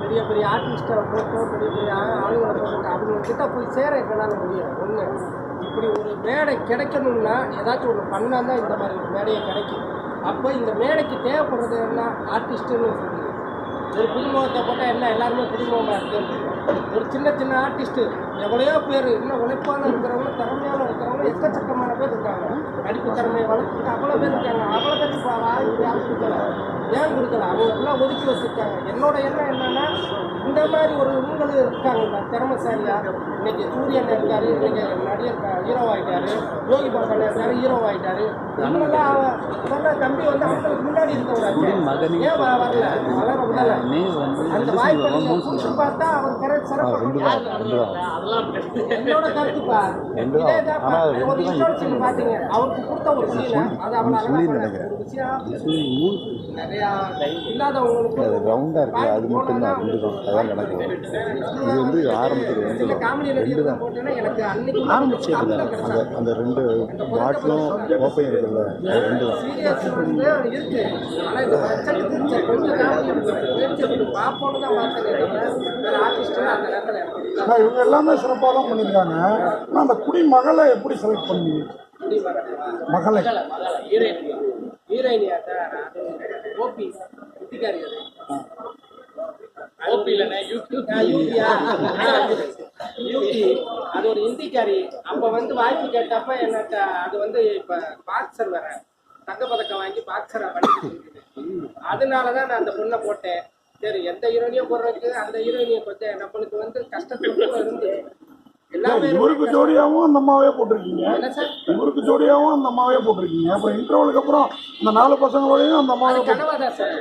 பெரிய பெரிய ஆர்டிஸ்ட்டை போட்டோ பெரிய பெரிய ஆளுங்களை போட்டு அவங்கக்கிட்ட போய் சேர எங்களால் முடியும். ஒன்று இப்படி ஒரு மேடை கிடைக்கணும்னா ஏதாச்சும் ஒன்று பண்ணால் தான் இந்த மாதிரி ஒரு மேடையை கிடைக்கும். அப்போ இந்த மேடைக்கு தேவைப்படுறது என்ன ஆர்டிஸ்ட்டுன்னு சொல்லுது. ஒரு புதுமுகத்தை போட்டால் என்ன எல்லாருமே புதுமுகமாக இருக்குது. ஒரு சின்ன சின்ன ஆர்டிஸ்ட்டு எவ்வளையோ பேர் இன்னும் உழைப்பான இருக்கிறவங்க திறமையான இருக்கிறவங்க எக்கச்சக்கமான பேர் இருக்காங்க. நடிப்பு திறமையை வளர்த்துட்டு அவ்வளோ பேர் இருக்காங்க. அவ்வளோ பேருக்கு வாய்ப்பு யாரும் கொடுக்கல. ஏன் கொடுக்கல? அவங்க எல்லாம் ஒதுக்கி வச்சுருக்காங்க. என்னோட எண்ணம் என்னன்னா இந்த மாதிரி ஒரு இவங்களும் இருக்காங்க திறமைசாலியா. இன்னைக்கு சூரியன் இருக்காரு, இன்னைக்கு நடிகர் ஹீரோவாகிட்டாரு, யோகி பாபா இருக்காரு ஹீரோவாகிட்டாரு. இவங்கெல்லாம் அதெல்லாம் தம்பி வந்து அவங்களுக்கு முன்னாடி இருக்கவராச்சு ஏன் வரல வளர விடலை. அந்த வாய்ப்பு பார்த்தா அவர் என்னோட கருத்துப்பா. ஒரு இன்ட்ரோடக்ஷன் பாத்தீங்க அவருக்கு கொடுத்த ஒரு சீன் அது அவனால நிறையா இல்லாதவங்களுக்கு ரவுண்டா இருக்கு. அது மட்டும் தான் அதான் நடக்குது. இது வந்து ஆரம்பத்தில் காமெடி போட்டேன்னா எனக்கு அன்னைக்கு அந்த ரெண்டு பாட்டிலும் ஓப்பன் இருக்குல்ல ரெண்டு தான் சீரியஸ் வந்து இருக்கு. ஆனா இந்த பட்ஜெட்டுக்கு கொஞ்சம் காமெடி பார்ப்போன்னு தான் பார்த்தேன். ஆர்டிஸ்ட் அந்த நேரத்தில் இவங்க எல்லாமே சிறப்பாக தான் பண்ணியிருக்காங்க. ஆனால் அந்த குடிமகளை எப்படி செலக்ட் பண்ணி மகளை ஹீரோயினியாட்டா ஓபி குட்டிக்காரி அது ஒரு ஹிந்திக்காரி. அப்போ வந்து வாய்ப்பு கேட்டப்ப என்னட்ட அது வந்து இப்போ பாக்ஸர் வேற தங்கப்பதக்கம் வாங்கி பாக்ஸரை பண்ணிட்டு அதனால தான் நான் அந்த பொண்ணை போட்டேன். சரி எந்த ஹீரோயினியும் போடுறதுக்கு அந்த ஹீரோயினியை பற்றி என் பொண்ணுக்கு வந்து கஷ்டத்துக்கு இருந்து எல்லாமே இவருக்கு ஜோடியாகவும் அந்த அம்மாவே போட்டிருக்கீங்க. இவருக்கு ஜோடியாகவும் அந்த அம்மாவே போட்டிருக்கீங்க. அப்புறம் இன்டர்வலுக்கு அப்புறம் இந்த 4 பசங்களோடையும் அந்த அம்மாவே கனவா தான் சார்.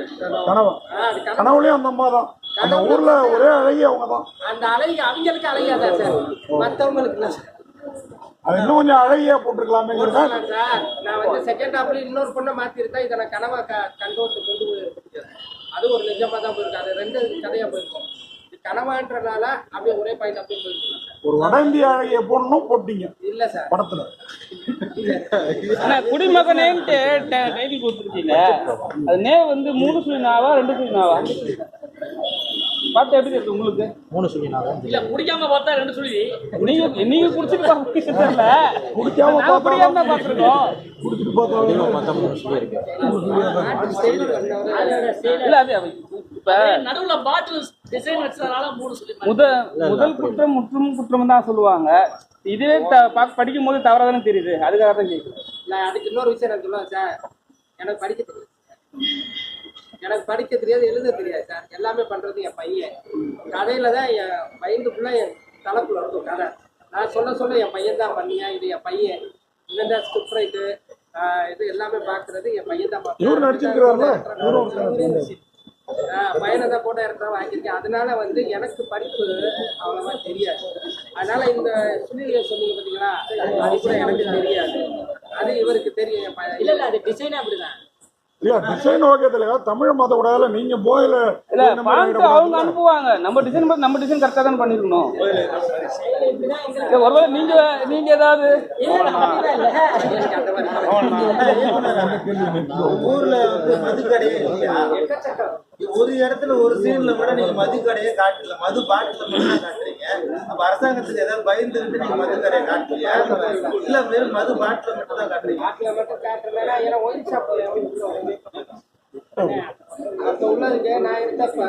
கனவுலையும் அந்த அம்மா தான். அந்த ஊர்ல ஒரே அழகி அவங்க தான். அந்த அழகி அவங்களுக்கு அழகியாதான் சார், மற்றவங்களுக்கு அது இன்னும் கொஞ்சம் அழகியா போட்டிருக்கலாமே சார். நான் வந்து செகண்ட் ஹாப்ல இன்னொரு பொண்ணை மாத்திருந்தா இதை நான் கனவா கண்டோட்டு கொண்டு போயிருக்கேன். அது ஒரு நிஜமா தான் போயிருக்கு. அது 2 கதையா போயிருக்கோம். கனவான்றனால அப்படியே ஒரே பாயிண்ட் அப்படியே போயிருக்கோம். ஒரு வட இந்திய அழகிய போடணும் போட்டீங்க இல்ல சார் படத்துல. ஆனா குடிமகனேன்ட்டு டைட்டில் கொடுத்துருக்கீங்க. அது நேம் வந்து 3 சுழினாவா 2 சுழினாவா பார்த்தா எப்படி இருக்கு உங்களுக்கு? 3 சுழினாவா இல்ல குடிக்காம பார்த்தா 2 சுழி. நீங்க குடிச்சிட்டு பாத்தீங்க. குடிக்காம குடிக்காம பாத்துருக்கோம். குடிச்சிட்டு பார்த்தா 3 சுழி இருக்கு. இல்ல அது இப்ப நடுவுல பாட்டில் டிசைன் வச்சதால 3 சுழி. முதல் குற்றம் முற்றும் குற்றம் தான் சொல்லுவாங்க. இதுவே படிக்கும் போது தவறாதானே தெரியுது. அதுக்காக தான் கேட்குறேன். நான் அதுக்கு இன்னொரு விஷயம் நான் சொல்லுவேன் சார். எனக்கு படிக்க தெரியாது எழுத தெரியாது சார். எல்லாமே பண்றது என் பையன். கதையில தான் என் மைண்டுக்குள்ள என் தலைப்புல இருக்கும் கதை. நான் சொல்ல என் பையன் தான் பண்ணியா, இது என் பையன். இந்த ஸ்கிரிப்ட் ரைட்டு இது எல்லாமே பார்க்கறது என் பையன் தான் பையனை தான் போட்டோ எடுத்தா வாங்கியிருக்கேன். அதனால வந்து எனக்கு படிப்பு அவ்வளவா தெரியாது. அதனால இந்த சுழியை சொன்னீங்க பார்த்தீங்களா, அது கூட எனக்கு தெரியாது. அது இவருக்கு தெரியும். இல்ல அது டிசைனே அப்படிதான். இல்ல டிசைன் ஓகே தெரியல. தமிழ் மாத்த கூடாதுல. நீங்க போயில இல்ல பாயிண்ட் அவங்க அனுப்புவாங்க. நம்ம டிசைன் கரெக்டா தான் பண்ணிருக்கணும். ஒருவேளை நீங்க ஏதாவது ஊர்ல வந்து மதுக்கடையே ஒரு இடத்துல ஒரு சீன்ல கூட நீங்க மதுக்கடையே காட்டல. மது பாட்டில மட்டும் காட்டுறீங்க. அப்ப அரசாங்கத்துக்கு ஏதாவது பயந்துட்டு நீங்க மதுக்கடையை காட்டுறீங்க இல்ல வெறும் மது பாட்டில மட்டும் தான் காட்டுறீங்க? பாட்டில மட்டும் காட்டுறதுனா ஏன்னா ஒயின் ஷாப் அப்ப உள்ளதுக்கு நான் இருந்தப்ப